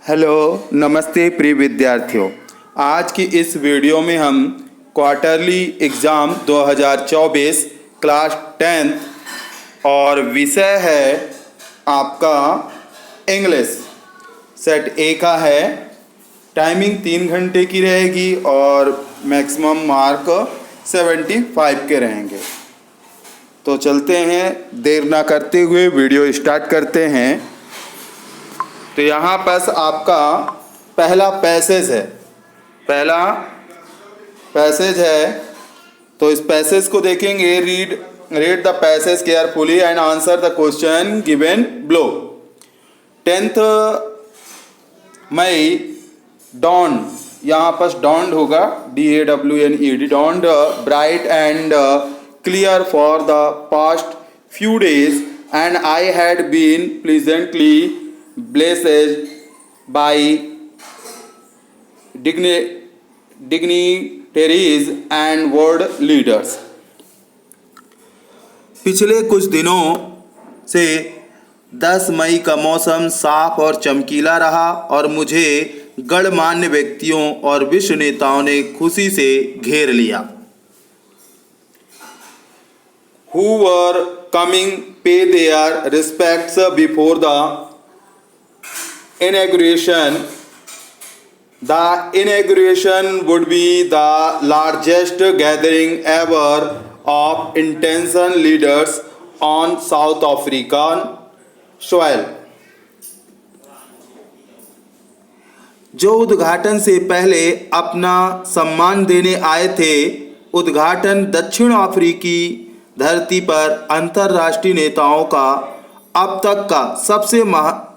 Hello, नमस्ते प्रिय विद्यार्थियों। आज की इस वीडियो में हम क्वार्टरली एग्ज़ाम 2024 क्लास 10th और विषय है आपका इंग्लिश। सेट ए का है। टाइमिंग 3 घंटे की रहेगी और मैक्सिमम मार्क 75 के रहेंगे। तो चलते हैं, देर ना करते हुए वीडियो स्टार्ट करते हैं। तो यहाँ पर आपका पहला पैसेज है। तो इस पैसेज को देखेंगे। Read the passage carefully and answer the question given below. 10th May dawned, यहाँ पर dawned होगा, DAWNED, dawned bright and clear for the past few days, and I had been pleasantly blessed by dignitaries and world leaders। पिछले कुछ दिनों से 10 मई का मौसम साफ और चमकीला रहा और मुझे गणमान्य व्यक्तियों और विश्व नेताओं ने खुशी से घेर लिया। Who were coming pay their respects before the inauguration. The inauguration would be the largest gathering ever of international leaders on South African soil। जो उद्घाटन से पहले अपना सम्मान देने आए थे, उद्घाटन दक्षिण अफ्रीकी धरती पर अंतर्राष्ट्रीय नेताओं का अब तक का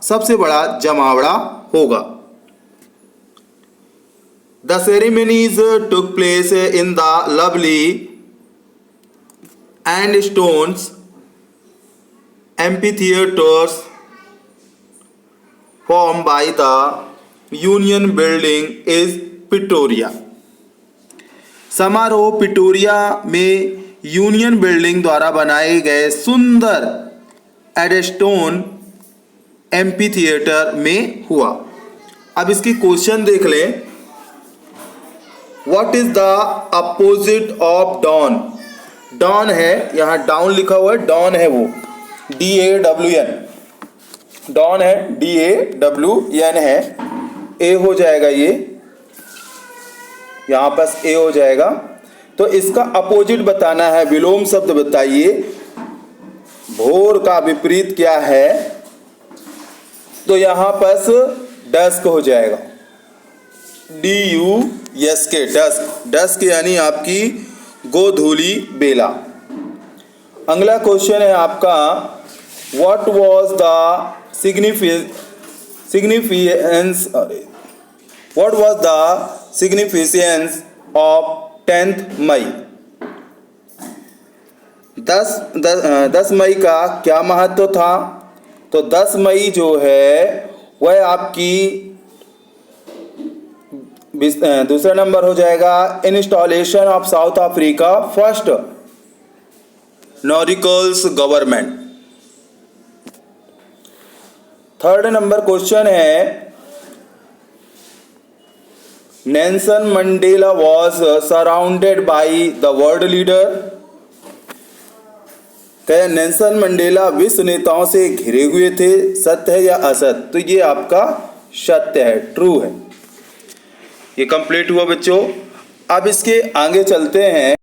सबसे बड़ा जमावड़ा होगा। The ceremonies took place in the lovely and stones amphitheaters formed by the Union Building is Pretoria। समारोह पिटोरिया में यूनियन बिल्डिंग द्वारा बनाए गए सुंदर एडस्टोन एम्पी थिएटर में हुआ। अब इसके क्वेश्चन देख लें। What is the opposite of dawn. Dawn है, यहाँ डाउन लिखा हुआ है, डॉन है वो DAWN, डॉन है DAWN है। ए हो जाएगा, ये यहाँ पर ए हो जाएगा। तो इसका अपोजिट बताना है, विलोम शब्द बताइए। भोर का विपरीत क्या है? तो यहां पर डस्क हो जाएगा, DUSK, डस्क। डस्क यानी आपकी गोधूली बेला। अगला क्वेश्चन है आपका, what was the significance of 10th मई। 10 मई का क्या महत्व था? तो 10 मई जो है वह आपकी दूसरा नंबर हो जाएगा, installation of South Africa first nonracial government. Third number question है, Nelson Mandela was surrounded by the world leader। क्या नेल्सन मंडेला विश्व नेताओं से घिरे हुए थे? सत्य है या असत्य? तो ये आपका सत्य है, ट्रू है। ये कंप्लीट हुआ बच्चों। अब इसके आगे चलते हैं।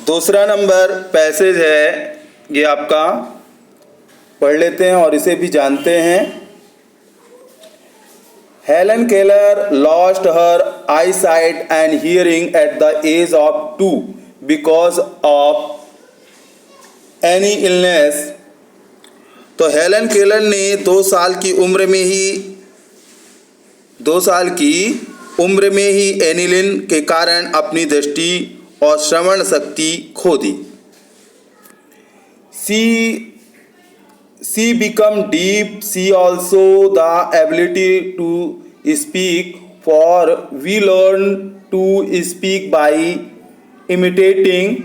दूसरा नंबर पैसेज है, ये आपका पढ़ लेते हैं और इसे भी जानते हैं। Helen Keller lost her eyesight and hearing at the age of 2 because of any illness। तो हेलन केलर ने 2 साल की उम्र में ही एनिलिन के कारण अपनी दृष्टि और श्रवण शक्ति खो दी। She became deaf. She also the ability to speak, for we learn to speak by imitating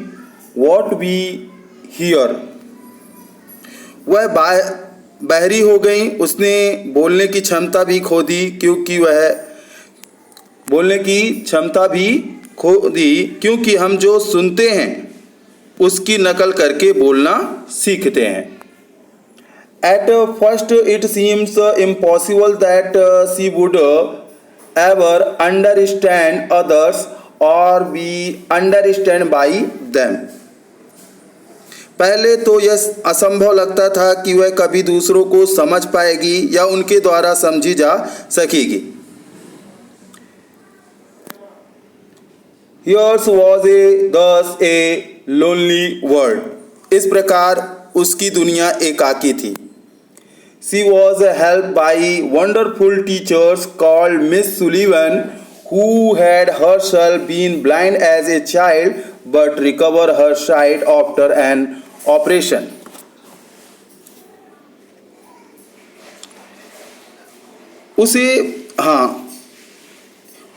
what we hear। वह बहरी हो गई, उसने बोलने की क्षमता भी खो दी क्योंकि हम जो सुनते हैं उसकी नकल करके बोलना सीखते हैं। At first it seems impossible that she would ever understand others or be understood by them। पहले तो यह असंभव लगता था कि वह कभी दूसरों को समझ पाएगी या उनके द्वारा समझी जा सकेगी। Yours was thus a lonely world। इस प्रकार उसकी दुनिया एकाकी थी। She was helped by wonderful teachers called Miss Sullivan, who had herself been blind as a child but recovered her sight after an operation।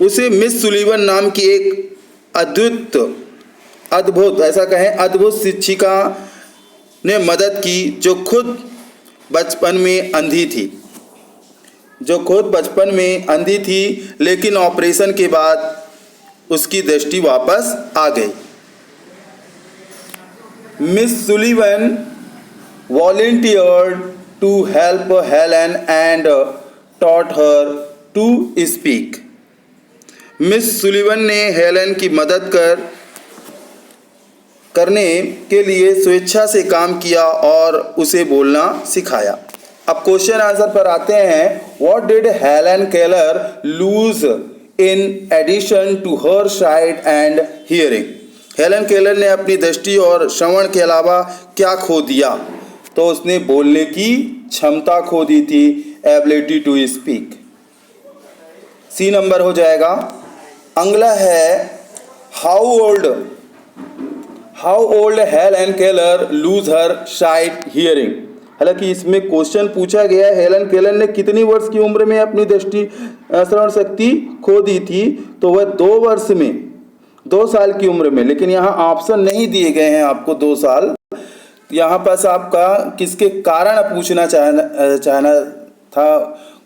उसे मिस सुलीवन नाम की एक अद्भुत शिक्षिका ने मदद की जो खुद बचपन में अंधी थी, लेकिन ऑपरेशन के बाद उसकी दृष्टि वापस आ गई। Miss Sullivan volunteered to help Helen and taught her to speak। Miss Sullivan ने हेलन की मदद करने के लिए स्वेच्छा से काम किया और उसे बोलना सिखाया। अब क्वेश्चन आंसर पर आते हैं। What did Helen Keller lose in addition to her sight and hearing. Helen Keller ने अपनी दृष्टि और श्रवण के अलावा क्या खो दिया? तो उसने बोलने की क्षमता खो दी थी, ability to speak. C number हो जाएगा। अगला है how old Helen Keller lose her sight hearing. हालांकि इसमें क्वेश्चन पूछा गया है हेलन केलर ने कितनी वर्ष की उम्र में अपनी दृष्टि श्रवण शक्ति खो दी थी? तो वह 2 साल की उम्र में, लेकिन यहाँ ऑप्शन नहीं दिए गए हैं आपको 2 साल। यहाँ पास आपका किसके कारण पूछना चाहना था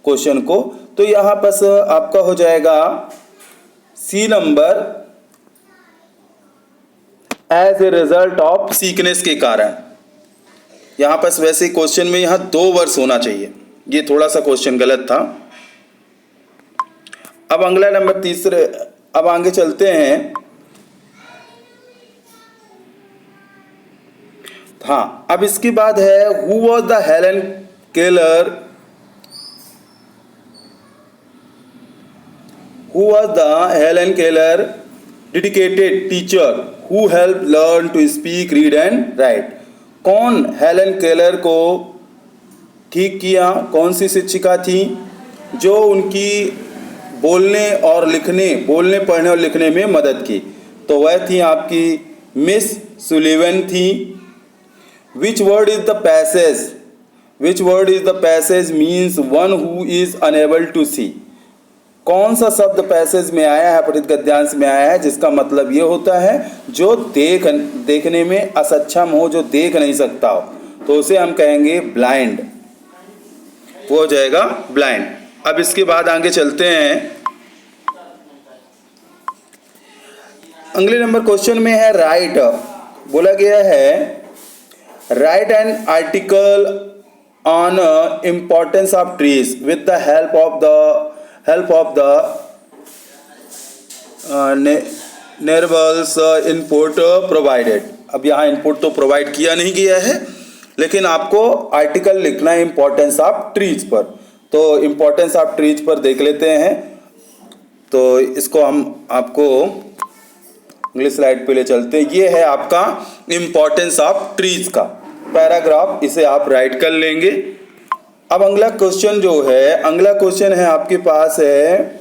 क्वेश्चन को, तो यहाँ पास आपका हो जाएगा C number, as a result of sickness के कारण। यहाँ पास वैसे क्वेश्चन में यहाँ 2 वर्ष होना चाहिए, ये थोड़ा सा क्वेश्चन गलत था। अब अगला नंबर तीसरे, अब आगे चलते हैं। हाँ, अब इसके बाद है who was the Helen Keller dedicated teacher who help learn to speak, read and write. कौन हेलन केलर को ठीक किया? कौन सी शिक्षिका थी जो उनकी बोलने पढ़ने और लिखने में मदद की? तो वह थी आपकी मिस सुलीवन थी। Which word is the passage means one who is unable to see। कौन सा शब्द पैसेज में आया है, पठित गद्यांश में आया है, जिसका मतलब ये होता है जो देखने में असक्षम हो, जो देख नहीं सकता हो, तो उसे हम कहेंगे ब्लाइंड। वो हो जाएगा ब्लाइंड। अब इसके बाद आगे चलते हैं। अगले नंबर क्वेश्चन में है राइट। बोला गया है write an article on importance of trees with the help of the नेरबल्स इनपुट प्रोवाइडेड। अब यहाँ इनपुट तो प्रोवाइड किया नहीं गया है, लेकिन आपको आर्टिकल लिखना है इम्पोर्टेंस ऑफ ट्रीज पर। तो इम्पोर्टेंस ऑफ ट्रीज पर देख लेते हैं। तो इसको हम आपको अगली स्लाइड पे ले चलते हैं। ये है आपका इम्पोर्टेंस ऑफ ट्रीज का पैराग्राफ, इसे आप राइट कर लेंगे। अब अगला क्वेश्चन है आपके पास है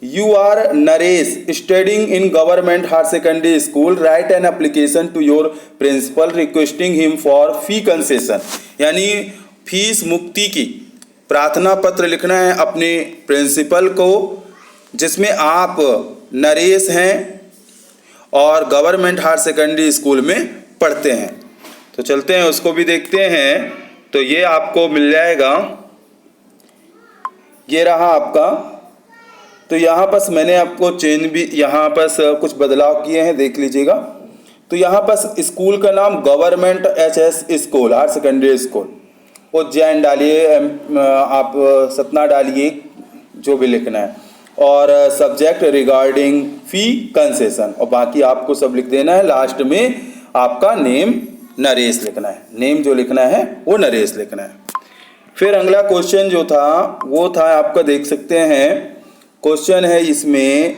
you are Naresh studying in government higher secondary school, write an application to your principal requesting him for fee concession. यानी फीस मुक्ति की प्रार्थना पत्र लिखना है अपने प्रिंसिपल को, जिसमें आप नरेश हैं और गवर्नमेंट हायर सेकेंडरी स्कूल में पढ़ते हैं। तो चलते हैं उसको भी देखते हैं। तो ये आपको मिल जाएगा, ये रहा आपका। तो यहाँ पर मैंने आपको चेंज भी यहाँ पर कुछ बदलाव किए हैं, देख लीजिएगा। तो यहाँ पर स्कूल का नाम government HS school, higher secondary school Ujjain डालिए, आप सतना डालिए, जो भी लिखना है। और सब्जेक्ट रिगार्डिंग फी कंसेशन, और बाकी आपको सब लिख देना है। लास्ट में आपका नेम नरेश लिखना है, नेम जो लिखना है वो नरेश लिखना है। फिर अगला क्वेश्चन जो था वो था आपका, देख सकते हैं क्वेश्चन है इसमें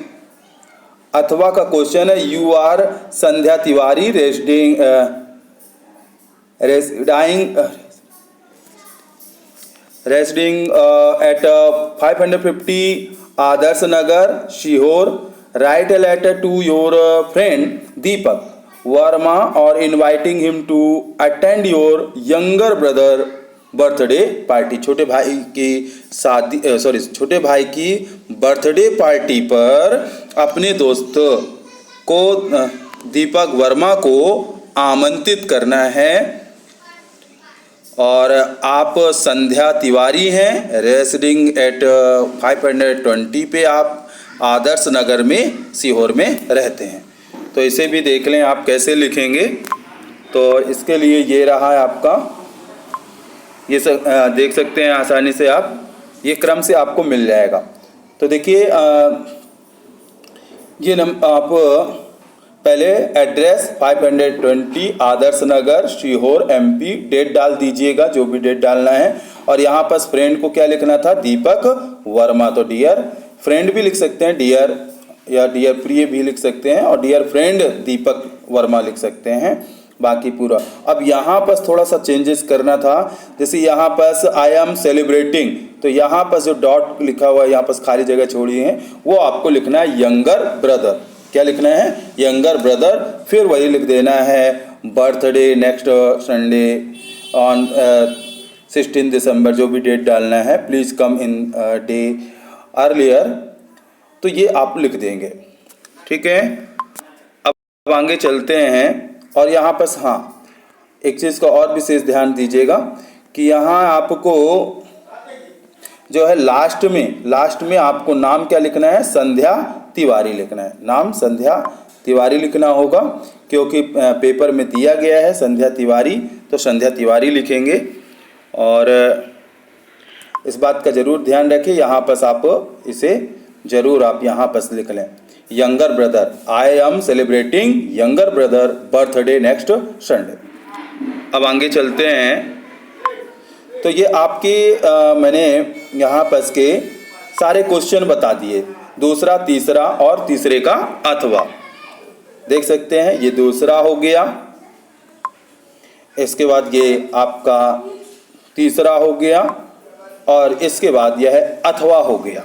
अथवा का क्वेश्चन है। You are Sandhya Tiwari residing at 550 Adarsh Nagar Sehore, राइट a letter to your friend Deepak Verma or inviting him to attend your younger brother birthday party. छोटे भाई की शादी, छोटे भाई की बर्थडे पार्टी पर अपने दोस्त को दीपक वर्मा को आमंत्रित करना है। और आप संध्या तिवारी हैं, रेसिडिंग एट 520 पे आप आदर्श नगर में सीहोर में रहते हैं। तो इसे भी देख लें आप कैसे लिखेंगे। तो इसके लिए ये रहा है आपका, ये सब देख सकते हैं आसानी से आप, ये क्रम से आपको मिल जाएगा। तो देखिए ये आप पहले एड्रेस 520 आदर्श नगर सीहोर MP, डेट डाल दीजिएगा जो भी डेट डालना है। और यहाँ पर फ्रेंड को क्या लिखना था, दीपक वर्मा। तो डियर फ्रेंड भी लिख सकते हैं, डियर या डियर प्रिय भी लिख सकते हैं, और डियर फ्रेंड दीपक वर्मा लिख सकते हैं, बाकी पूरा। अब यहाँ पर थोड़ा सा चेंजेस करना था, जैसे यहाँ पर आई एम सेलिब्रेटिंग, तो यहाँ पर जो डॉट लिखा हुआ है, यहाँ पर खाली जगह छोड़ी है, वो आपको लिखना है यंगर ब्रदर। क्या लिखना है, यंगर ब्रदर। फिर वही लिख देना है बर्थडे नेक्स्ट संडे ऑन 16 दिसंबर, जो भी डेट डालना है, please come in day earlier. तो ये आप लिख देंगे, ठीक है। अब आगे चलते हैं। और यहाँ पर हाँ एक चीज़ का और विशेष ध्यान दीजिएगा कि यहाँ आपको जो है लास्ट में आपको नाम क्या लिखना है, संध्या तिवारी लिखना है। नाम संध्या तिवारी लिखना होगा, क्योंकि पेपर में दिया गया है संध्या तिवारी, तो संध्या तिवारी लिखेंगे। और इस बात का ज़रूर ध्यान रखें, यहाँ पर आप इसे ज़रूर आप यहाँ पर लिख लें, younger brother, I am celebrating younger brother birthday next Sunday. अब आगे चलते हैं। तो ये आपके मैंने यहाँ पर के सारे क्वेश्चन बता दिए, दूसरा, तीसरा और तीसरे का अथवा। देख सकते हैं ये दूसरा हो गया, इसके बाद ये आपका तीसरा हो गया, और इसके बाद यह अथवा हो गया।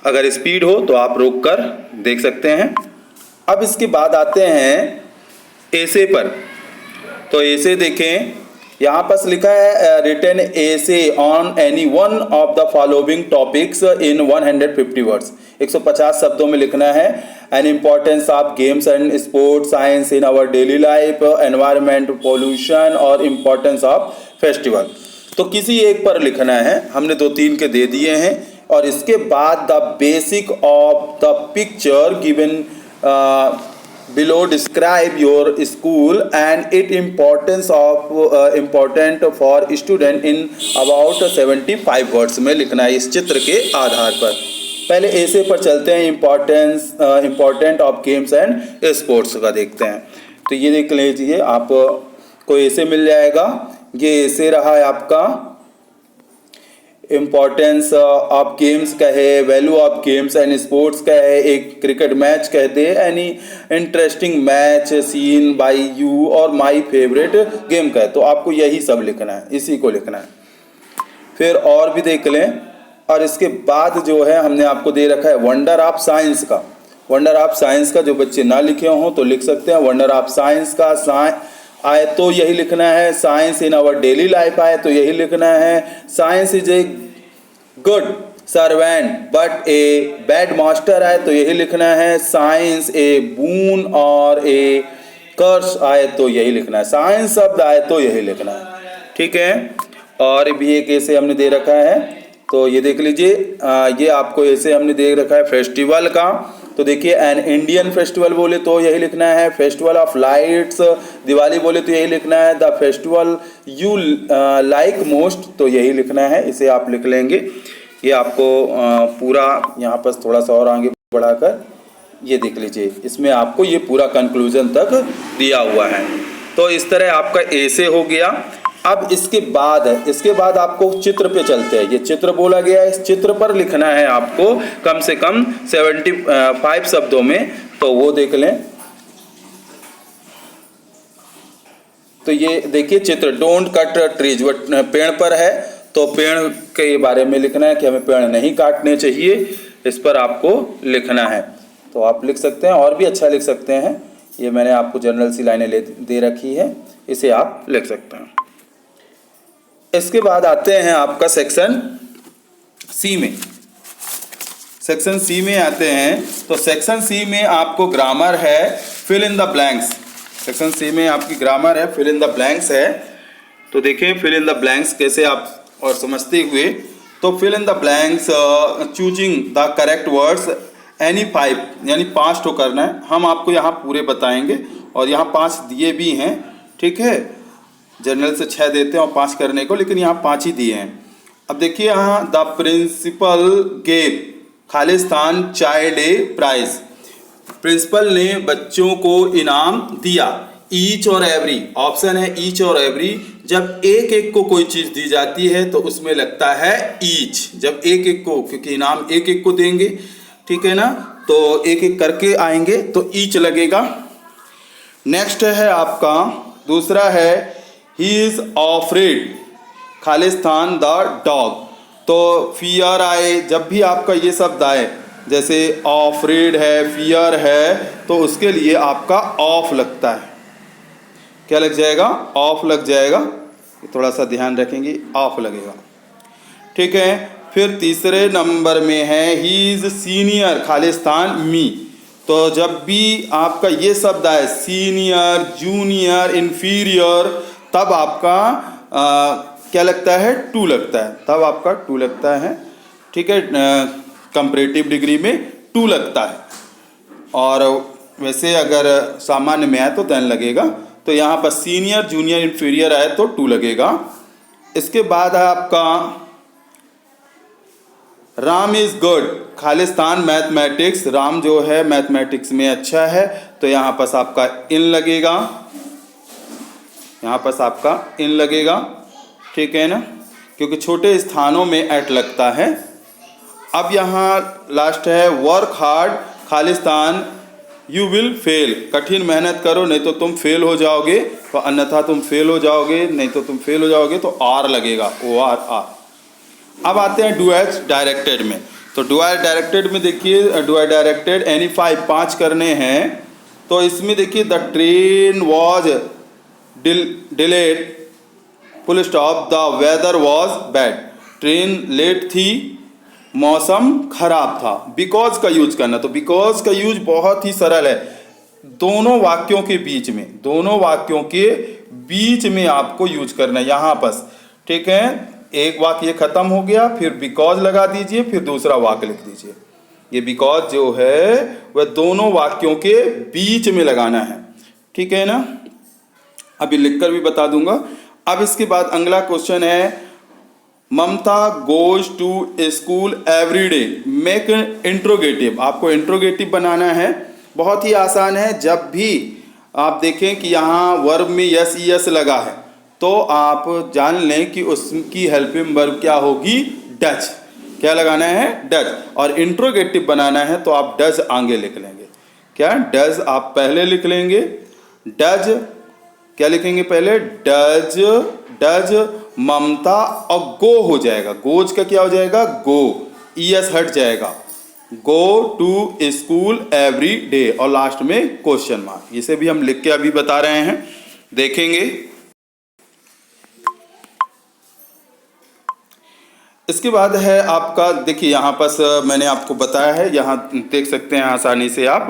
अगर स्पीड हो तो आप रोक कर देख सकते हैं। अब इसके बाद आते हैं एसे पर। तो एसे देखें, यहाँ पर लिखा है written essay on any one of the following topics in 150 words. 150 शब्दों में लिखना है। An importance of games and sports, science in our daily life, environment, pollution और इम्पोर्टेंस ऑफ फेस्टिवल। तो किसी एक पर लिखना है, हमने 2-3 के दे दिए हैं। और इसके बाद the basic of the picture given below describe your school and its importance important for student in about 75 words में लिखना है इस चित्र के आधार पर। पहले ऐसे पर चलते हैं, important of games and sports का देखते हैं। तो ये देख लीजिए, आपको ऐसे मिल जाएगा। ये ऐसे रहा है आपका, इम्पोर्टेंस ऑफ गेम्स का है, value of games and sports का है, एक क्रिकेट मैच कहते हैं, any interesting match seen by you और माय फेवरेट गेम का है। तो आपको यही सब लिखना है, इसी को लिखना है। फिर और भी देख लें। और इसके बाद जो है हमने आपको दे रखा है वंडर ऑफ साइंस का। वंडर ऑफ साइंस का जो बच्चे ना लिखे हों तो लिख सकते हैं। वंडर ऑफ साइंस का आए तो यही लिखना है, science in our daily life आए तो यही लिखना है, science is a good servant but a bad master आए तो यही लिखना है, साइंस ए बून और ए कर्स आए तो यही लिखना है, साइंस शब्द आए तो यही लिखना है, ठीक है। और भी एक ऐसे हमने दे रखा है, तो ये देख लीजिए, ये आपको ऐसे हमने दे रखा है फेस्टिवल का। तो देखिए एन इंडियन फेस्टिवल बोले तो यही लिखना है, फेस्टिवल ऑफ लाइट्स दिवाली बोले तो यही लिखना है, the festival you like most तो यही लिखना है, इसे आप लिख लेंगे। ये आपको पूरा यहाँ पर थोड़ा सा और आगे बढ़ाकर ये देख लीजिए, इसमें आपको ये पूरा कंक्लूजन तक दिया हुआ है। तो इस तरह आपका ऐसे हो गया। अब इसके बाद आपको चित्र पे चलते हैं। ये चित्र बोला गया है, इस चित्र पर लिखना है आपको कम से कम 75 शब्दों में, तो वो देख लें। तो ये देखिए चित्र, डोंट कट ट्रीज, वो पेड़ पर है तो पेड़ के बारे में लिखना है कि हमें पेड़ नहीं काटने चाहिए, इस पर आपको लिखना है। तो आप लिख सकते हैं, और भी अच्छा लिख सकते हैं। ये मैंने आपको जनरल सी लाइनें दे रखी है, इसे आप लिख सकते हैं। इसके बाद आते हैं आपका सेक्शन सी में। सेक्शन सी में आते हैं, तो सेक्शन सी में आपको ग्रामर है, fill in the blanks. Section C में आपकी ग्रामर है, फिल इन द ब्लैंक्स है। तो देखिए फिल इन द ब्लैंक्स कैसे आप और समझते हुए, तो fill in the blanks choosing the correct words any 5, यानी 5 तो करना है। हम आपको यहाँ पूरे बताएंगे और यहाँ 5 दिए भी हैं, ठीक है। जनरल से 6 देते हैं और 5 करने को, लेकिन यहाँ 5 ही दिए हैं। अब देखिए यहाँ द प्रिंसिपल गेव खालिस्तान चाइल्ड डे प्राइज, प्रिंसिपल ने बच्चों को इनाम दिया। ईच और एवरी, ऑप्शन है ईच और एवरी। जब एक एक को कोई चीज दी जाती है तो उसमें लगता है ईच, जब एक एक को, क्योंकि इनाम एक एक को देंगे, ठीक है ना, तो एक एक करके आएंगे तो ईच लगेगा। नेक्स्ट है आपका दूसरा है he is Offred Khalistan the dog. तो फियर आए, जब भी आपका ये शब्द आए, जैसे ऑफ्रेड है, फियर है, तो उसके लिए आपका ऑफ लगता है। क्या लग जाएगा? ऑफ लग जाएगा। थोड़ा सा ध्यान रखेंगे, ऑफ लगेगा, ठीक है। फिर तीसरे नंबर में है ही इज सीनियर खालिस्तान मी। तो जब भी आपका ये शब्द आए सीनियर, जूनियर, इन्फीरियर, तब आपका क्या लगता है? टू लगता है, तब आपका टू लगता है, ठीक है। कंपैरेटिव डिग्री में टू लगता है, और वैसे अगर सामान्य में आए तो देन लगेगा। तो यहाँ पर सीनियर, जूनियर, इन्फीरियर आए तो टू लगेगा। इसके बाद है आपका Ram is good Khalistan mathematics. Ram जो है मैथमेटिक्स में अच्छा है, तो यहाँ पर आपका इन लगेगा, यहाँ पर आपका इन लगेगा, ठीक है ना, क्योंकि छोटे स्थानों में एट लगता है। अब यहाँ लास्ट है work hard Khalistan you will fail. कठिन मेहनत करो नहीं तो तुम फेल हो जाओगे, तो अन्यथा तुम फेल हो जाओगे, नहीं तो तुम फेल हो जाओगे, तो आर लगेगा, ओ आर आर। अब आते हैं डू एज डायरेक्टेड में। तो डू एज डायरेक्टेड में देखिए, डू एज डायरेक्टेड एनी 5 करने हैं। तो इसमें देखिए the train was delayed full stop, the weather was bad. Train late थी, मौसम खराब था। बिकॉज का यूज करना, तो बिकॉज का यूज बहुत ही सरल है। दोनों वाक्यों के बीच में, दोनों वाक्यों के बीच में आपको यूज करना है यहाँ पर, ठीक है। एक वाक्य ये खत्म हो गया, फिर बिकॉज लगा दीजिए, फिर दूसरा वाक्य लिख दीजिए। ये बिकॉज जो है वह दोनों वाक्यों के बीच में लगाना है, ठीक है ना। अभी लिखकर भी बता दूंगा। अब इसके बाद अगला क्वेश्चन है Mamta goes to school every day, make interrogative. आपको इंट्रोगेटिव बनाना है, बहुत ही आसान है। जब भी आप देखें कि यहाँ वर्ब में यस यस लगा है, तो आप जान लें कि उसकी हेल्पिंग वर्ब क्या होगी? डज। क्या लगाना है? डज। और इंट्रोगेटिव बनाना है तो आप डज आगे लिख लेंगे। क्या? डज आप पहले लिख लेंगे। डज क्या लिखेंगे पहले? डज, डज ममता, और गो हो जाएगा। गोज का क्या हो जाएगा? गो, ईएस हट जाएगा। Go to school every day, और लास्ट में क्वेश्चन मार्क। इसे भी हम लिख के अभी बता रहे हैं, देखेंगे। इसके बाद है आपका, देखिए यहाँ पर मैंने आपको बताया है, यहाँ देख सकते हैं आसानी से आप,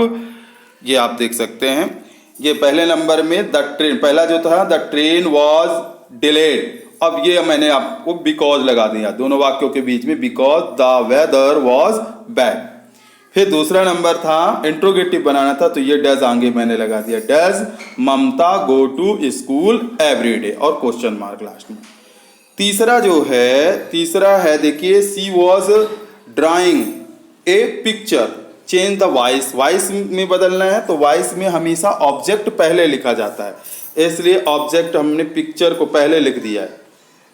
ये आप देख सकते हैं। ये पहले नंबर में द ट्रेन, पहला जो था द ट्रेन वॉज डिलेड, अब ये मैंने आपको बिकॉज लगा दिया दोनों वाक्यों के बीच में, because the weather was bad. फिर दूसरा नंबर था इंट्रोगेटिव बनाना था, तो ये डज आगे मैंने लगा दिया, does Mamta go to school every day, और क्वेश्चन मार्क लास्ट में। तीसरा है देखिए, she was drawing a picture, change the voice, voice में बदलना है तो वॉइस में हमेशा ऑब्जेक्ट पहले लिखा जाता है, इसलिए ऑब्जेक्ट हमने पिक्चर को पहले लिख दिया है,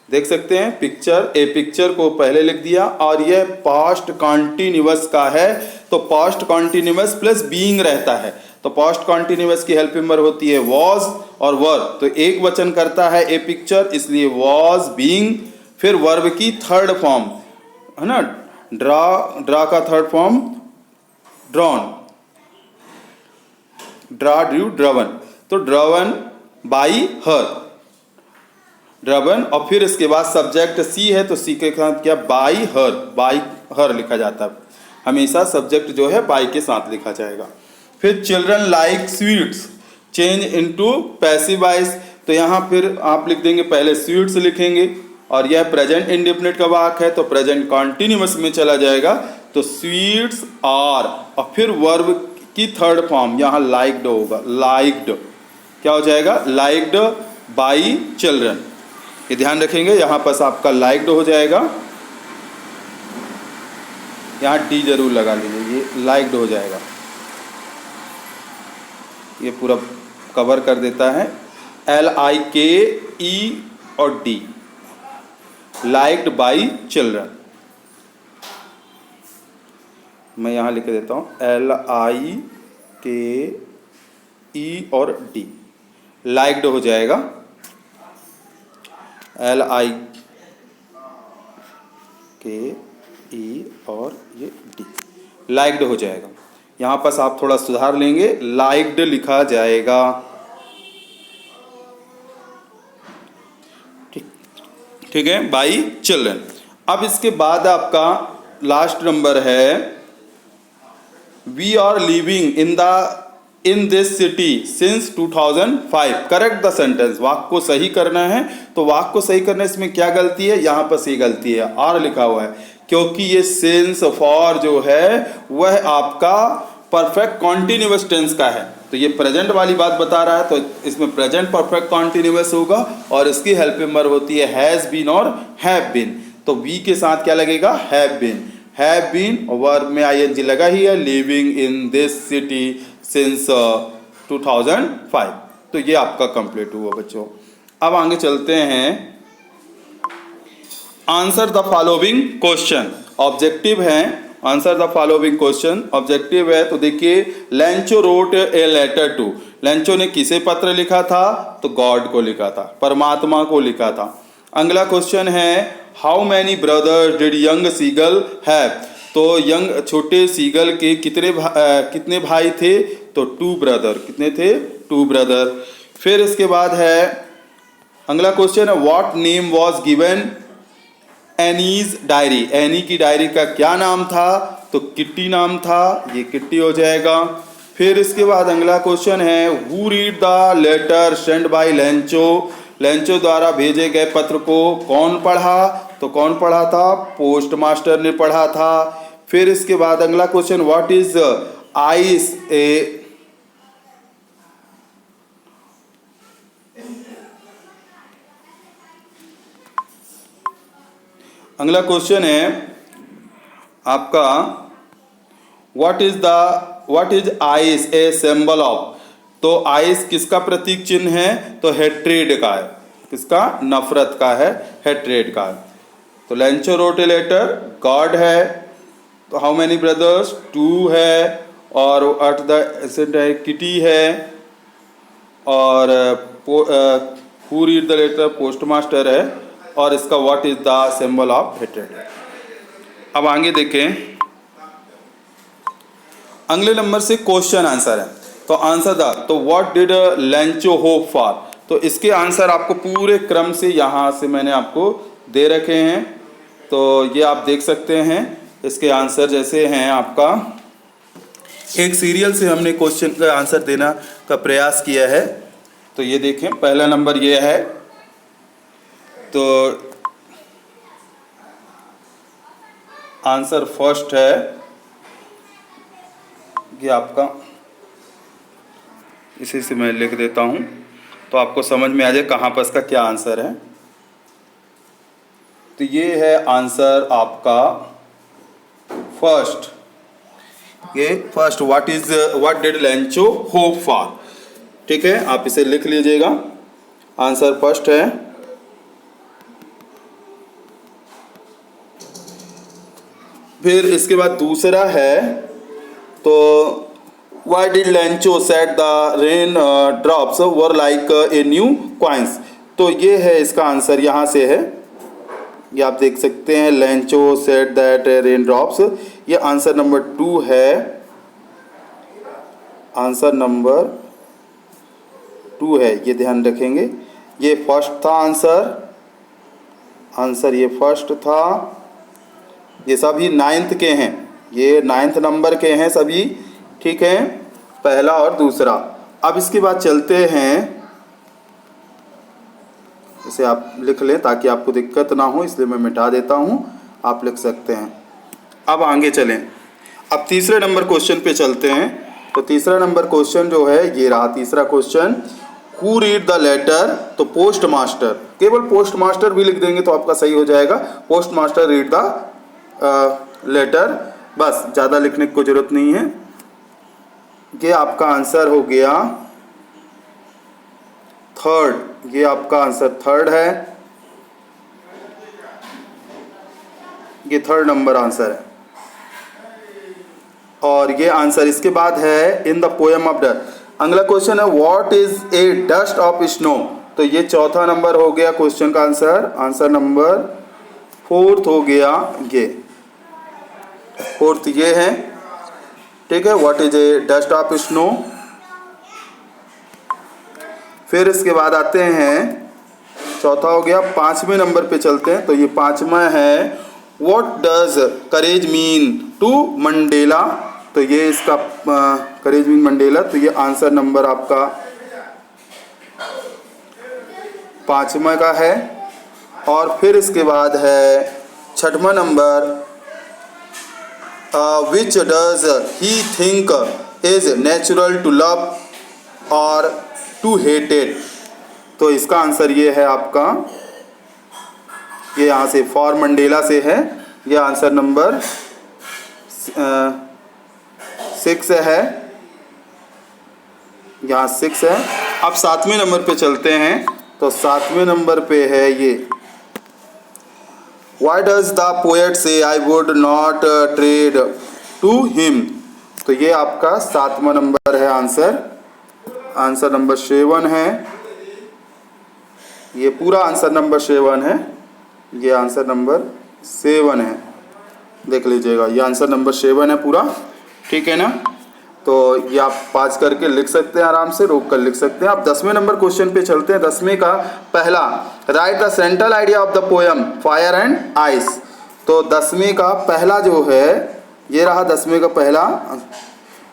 देख सकते हैं पिक्चर, ए पिक्चर को पहले लिख दिया। और यह पास्ट कॉन्टिन्यूअस का है, तो पास्ट कॉन्टिन्यूअस प्लस बीइंग रहता है, तो पास्ट कॉन्टिन्यूअस की हेल्प मेंबर होती है वॉज और वर्ब, तो एक वचन करता है ए पिक्चर, इसलिए वॉज बीइंग। फिर वर्ब की थर्ड फॉर्म है ना, ड्रा का third form drawn, draw drew drawn, तो ड्रवन बाई हर, ड्रवन। और फिर इसके बाद सब्जेक्ट सी है, तो सी के साथ क्या बाई हर लिखा जाता है, हमेशा सब्जेक्ट जो है बाई के साथ लिखा जाएगा। फिर children like sweets, change into passive voice, तो यहाँ फिर आप लिख देंगे, पहले स्वीट्स लिखेंगे, और यह प्रेजेंट इंडेफिनिट का वाक्य है तो प्रेजेंट कॉन्टिन्यूअस में चला जाएगा, तो स्वीट्स आर, और फिर वर्ब की थर्ड फॉर्म यहाँ लाइक्ड होगा, लाइक्ड क्या हो जाएगा, लाइक्ड बाई चिल्ड्रन, ये ध्यान रखेंगे, यहाँ पर आपका लाइक्ड हो जाएगा, यहाँ डी जरूर लगा लीजिए, ये लाइक्ड हो जाएगा, ये पूरा कवर कर देता है, LIKE और D, लाइक्ड बाई चिल्ड्रन, मैं यहाँ लिख देता हूँ LIKE और D, लाइक्ड हो जाएगा, LIKE और ये D, लाइक्ड हो जाएगा। यहाँ पर आप थोड़ा सुधार लेंगे, लाइक्ड लिखा जाएगा, ठीक है, बाई चिल्ड्रन। अब इसके बाद आपका लास्ट नंबर है, we are living in this city since 2005, correct the sentence, वाक्य को सही करना है, तो वाक्य को सही करना इसमें क्या गलती है, यहाँ पर सही गलती है, आर लिखा हुआ है, क्योंकि ये सिंस फॉर जो है वह आपका परफेक्ट कॉन्टिन्यूअस टेंस का है, तो ये प्रेजेंट वाली बात बता रहा है, तो इसमें प्रेजेंट परफेक्ट कॉन्टिन्यूअस होगा, और इसकी हेल्प मेंबर होती है हैज बीन और हैव बीन, तो वी के साथ क्या लगेगा, हैव बीन, और वर्ब में ING लगा ही है, living in this city since 2005, तो ये आपका कंप्लीट हुआ बच्चों। अब आगे चलते हैं, answer the following question, objective है, answer the following question, objective है, तो देखिए, Lencho wrote a letter to, Lencho ने किसे पत्र लिखा था, तो गॉड को लिखा था, परमात्मा को लिखा था। अगला क्वेश्चन है, how many brothers did young seagull have, तो यंग छोटे सीगल के कितने भाई थे, तो 2 ब्रदर, कितने थे, 2 ब्रदर। फिर इसके बाद है अगला क्वेश्चन है, what name was given Annie's diary, any की डायरी का क्या नाम था, तो किट्टी नाम था, ये किट्टी हो जाएगा। फिर इसके बाद अगला क्वेश्चन है, who read the letter sent by Lencho, Lencho द्वारा भेजे गए पत्र को कौन पढ़ा, तो कौन पढ़ा था, पोस्ट मास्टर ने पढ़ा था। फिर इसके बाद अगला क्वेश्चन, व्हाट इज आइस ए, अगला क्वेश्चन है आपका, what is ice a symbol of, तो आइस किसका प्रतीक चिन्ह है, तो हेट्रेड का है, किसका, नफरत का है, हेट्रेड का है। तो Lencho wrote a letter, God है, तो हाउ मैनी ब्रदर्स 2 है, और एट द एसेंट है किटी है, और who read the letter postmaster है, और इसका what is the symbol of hatred. अब आगे देखें, अगले नंबर से क्वेश्चन आंसर है, तो आंसर द, तो what did Lencho hope for, तो इसके आंसर आपको पूरे क्रम से यहाँ से मैंने आपको दे रखे हैं, तो ये आप देख सकते हैं, इसके आंसर जैसे हैं आपका, एक सीरियल से हमने क्वेश्चन का आंसर देना का प्रयास किया है। तो ये देखें, पहला नंबर ये है। तो आंसर फर्स्ट है ये आपका, इसी से मैं लिख देता हूँ तो आपको समझ में आ जाए कहाँ पर इसका क्या आंसर है। तो ये है आंसर आपका फर्स्ट। ये first, what did Lencho hope for. ठीक है, आप इसे लिख लीजिएगा, आंसर फर्स्ट है। फिर इसके बाद दूसरा है, तो why did Lencho said the rain drops were like a new coins. तो ये है इसका आंसर, यहाँ से है, ये आप देख सकते हैं, Lencho said that rain drops. ये आंसर नंबर 2 है, आंसर नंबर 2 है, ये ध्यान रखेंगे। ये फर्स्ट था आंसर ये फर्स्ट था। ये सभी 9th के हैं, ये 9th नंबर के हैं सभी। ठीक है, पहला और दूसरा। अब इसके बाद चलते हैं, इसे आप लिख लें ताकि आपको दिक्कत ना हो, इसलिए मैं मिटा देता हूं, आप लिख सकते हैं। अब आगे चलें, अब तीसरे नंबर क्वेश्चन पे चलते हैं। तो तीसरा नंबर क्वेश्चन जो है ये रहा तीसरा question, who read the letter. तो पोस्ट मास्टर, केवल पोस्ट मास्टर भी लिख देंगे तो आपका सही हो जाएगा। Postmaster read the letter, बस ज़्यादा लिखने की कोई जरूरत नहीं है। ये आपका आंसर हो गया थर्ड, ये आपका आंसर थर्ड है, ये थर्ड नंबर आंसर है। और ये आंसर इसके बाद है in the poem of dust. अगला क्वेश्चन है what is a dust of snow. तो ये चौथा नंबर हो गया क्वेश्चन का आंसर, आंसर नंबर 4th हो गया, ये 4th ये है। ठीक है, what is a dust of snow. फिर इसके बाद आते हैं, चौथा हो गया, 5वें नंबर पे चलते हैं। तो ये 5वां है, what does courage mean to Mandela. तो ये इसका करेज मीन मंडेला, तो ये आंसर नंबर आपका 5वां का है। और फिर इसके बाद है 6वां number, which does he think is natural to love or to hated. तो इसका आंसर ये है आपका, ये यहाँ से फॉर मंडेला से है, ये आंसर नंबर 6 है, यहाँ 6 है। अब 7वें नंबर पे चलते हैं। तो 7वें नंबर पे है ये, Why does the poet say I would not trade to him। तो ये आपका 7वां नंबर है आंसर, आंसर नंबर 7 है, ये पूरा आंसर नंबर 7 है, ये आंसर नंबर 7 है, देख लीजिएगा, ये आंसर नंबर 7 है पूरा। ठीक है ना, तो ये आप पास करके लिख सकते हैं, आराम से रोक कर लिख सकते हैं। आप 10वें नंबर क्वेश्चन पे चलते हैं। 10वें का पहला, right the central idea of the poem fire and ice. तो 10वें का पहला जो है ये रहा, 10वें का पहला,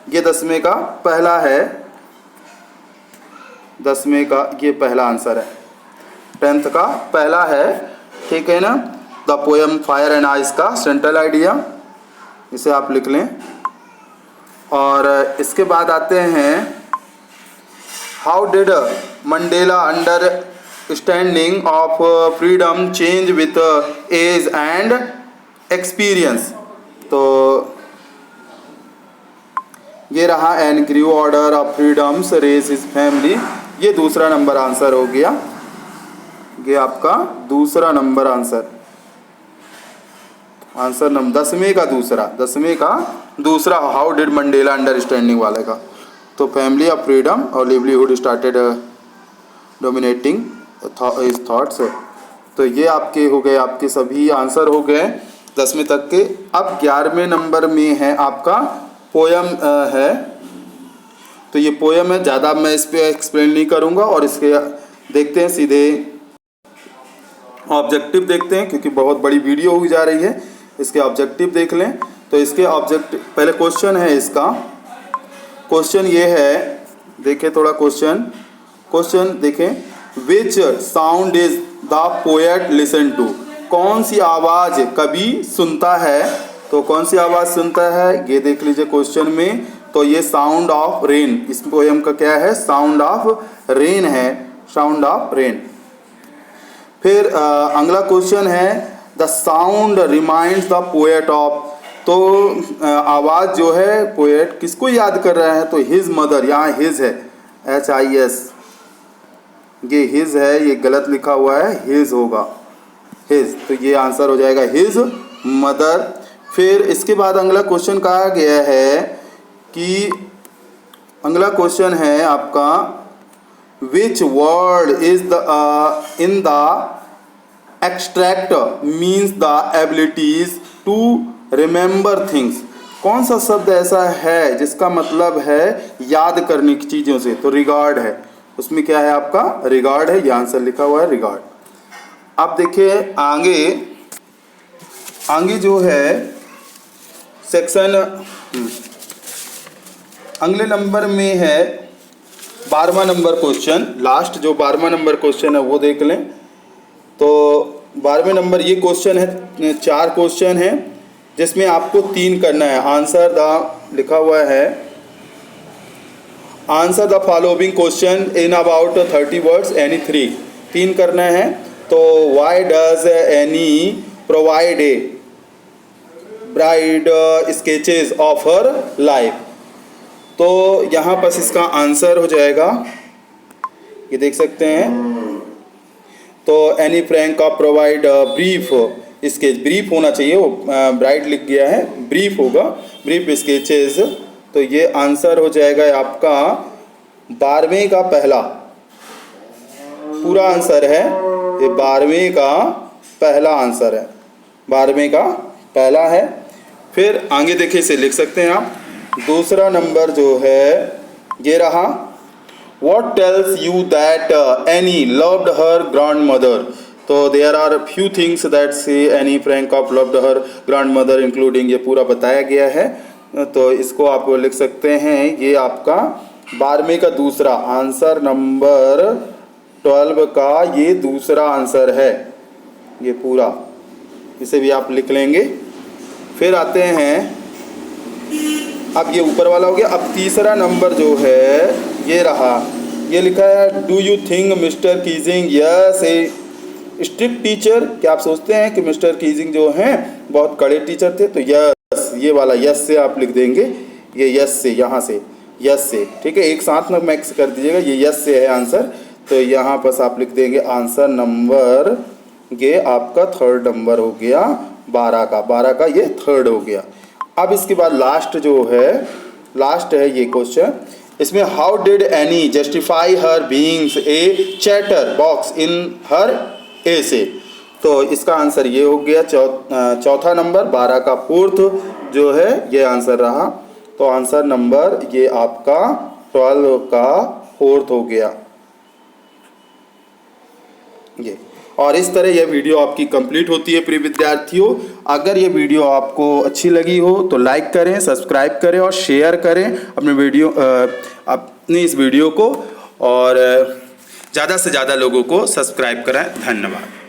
ये 10वें का पहला है, 10वें का ये पहला आंसर है, 10th का पहला है। ठीक है ना, the poem fire and ice का सेंट्रल आइडिया, इसे आप लिख लें। और इसके बाद आते हैं, how did Mandela understanding of freedom change with age and experience. तो ये रहा, an grieve order of freedoms raise his family, ये दूसरा नंबर आंसर हो गया, ये आपका दूसरा नंबर आंसर, आंसर नंबर 10वें का दूसरा, 10वें का दूसरा, हाउ डिड मंडेला अंडरस्टैंडिंग वाले का। तो फैमिली ऑफ फ्रीडम और livelihood started dominating his thoughts. तो ये आपके हो गए, आपके सभी आंसर हो गए 10वें तक के। अब 11वें नंबर में है आपका पोयम है। तो ये पोयम है, ज़्यादा मैं इस पर एक्सप्लेन नहीं करूँगा। और इसके देखते हैं सीधे ऑब्जेक्टिव देखते हैं, क्योंकि बहुत बड़ी वीडियो हुई जा रही है। इसके ऑब्जेक्टिव देख लें। तो इसके ऑब्जेक्टिव, पहले क्वेश्चन है इसका, क्वेश्चन ये है, देखें थोड़ा क्वेश्चन देखें, which sound is the poet listen to, कौन सी आवाज़ कवि सुनता है, तो कौन सी आवाज़ सुनता है ये देख लीजिए क्वेश्चन में। तो ये साउंड ऑफ रेन, इस पोएम का क्या है, साउंड ऑफ रेन है, साउंड ऑफ रेन। फिर अगला क्वेश्चन है, the sound reminds the poet of, तो आवाज़ जो है पोएट किसको याद कर रहा है, तो हिज मदर, यहाँ हिज है, HIS, ये हिज है, ये गलत लिखा हुआ है, हिज होगा, हिज, तो ये आंसर हो जाएगा हिज मदर। फिर इसके बाद अगला क्वेश्चन कहा गया है कि अगला क्वेश्चन है आपका, which word is the in the extract means the abilities to remember things, कौन सा शब्द ऐसा है जिसका मतलब है याद करने की चीज़ों से, तो रिगार्ड है, उसमें क्या है आपका रिगार्ड है, ये आंसर लिखा हुआ है रिगार्ड। अब देखिए आगे जो है सेक्शन अगले नंबर में है 12वां नंबर क्वेश्चन, लास्ट जो 12वां नंबर क्वेश्चन है वो देख लें। तो 12वें नंबर ये क्वेश्चन है, 4 क्वेश्चन है जिसमें आपको 3 करना है, आंसर द लिखा हुआ है, answer the following question in about 30 words any 3 करना है। तो why does any provide a bride sketches of her life, तो यहाँ पर इसका आंसर हो जाएगा, ये देख सकते हैं, तो एनी फ्रैंक का प्रोवाइड ब्रीफ स्केच, ब्रीफ होना चाहिए, वो ब्राइड लिख गया है, ब्रीफ होगा, ब्रीफ स्केचेस, तो ये आंसर हो जाएगा आपका 12वें का पहला, पूरा आंसर है ये 12वें का पहला आंसर है, 12वें का पहला है। फिर आगे देखिए इसे लिख सकते हैं आप, दूसरा नंबर जो है ये रहा, what tells you that Annie loved her grandmother, तो there are few things that say Annie Frank of loved her grandmother including, ये पूरा बताया गया है, तो इसको आप लिख सकते हैं, ये आपका 12वें का दूसरा आंसर नंबर 12 का ये दूसरा आंसर है, ये पूरा, इसे भी आप लिख लेंगे। फिर आते हैं, अब ये ऊपर वाला हो गया, अब तीसरा नंबर जो है ये रहा, ये लिखा है, do you think mister Keesing yes A strict teacher, क्या आप सोचते हैं कि मिस्टर कीजिंग जो हैं बहुत कड़े टीचर थे, तो यस, ये वाला यस से आप लिख देंगे, ये यस से, यहाँ से यस से, ठीक है, एक साथ में मैक्स कर दीजिएगा, ये यस से है आंसर, तो यहाँ पर आप लिख देंगे आंसर नंबर, ये आपका 3rd नंबर हो गया 12 का ये 3rd हो गया। अब इसके बाद लास्ट जो है, लास्ट है ये क्वेश्चन, इसमें how did Annie justify her beings a chatterbox in her essay, तो इसका आंसर ये हो गया, चौथा नंबर 12 का 4th जो है ये आंसर रहा, तो आंसर नंबर ये आपका 12 का 4th हो गया ये। और इस तरह यह वीडियो आपकी कंप्लीट होती है प्रिय विद्यार्थियों। अगर ये वीडियो आपको अच्छी लगी हो तो लाइक करें, सब्सक्राइब करें और शेयर करें अपनी इस वीडियो को, और ज़्यादा से ज़्यादा लोगों को सब्सक्राइब कराएं। धन्यवाद।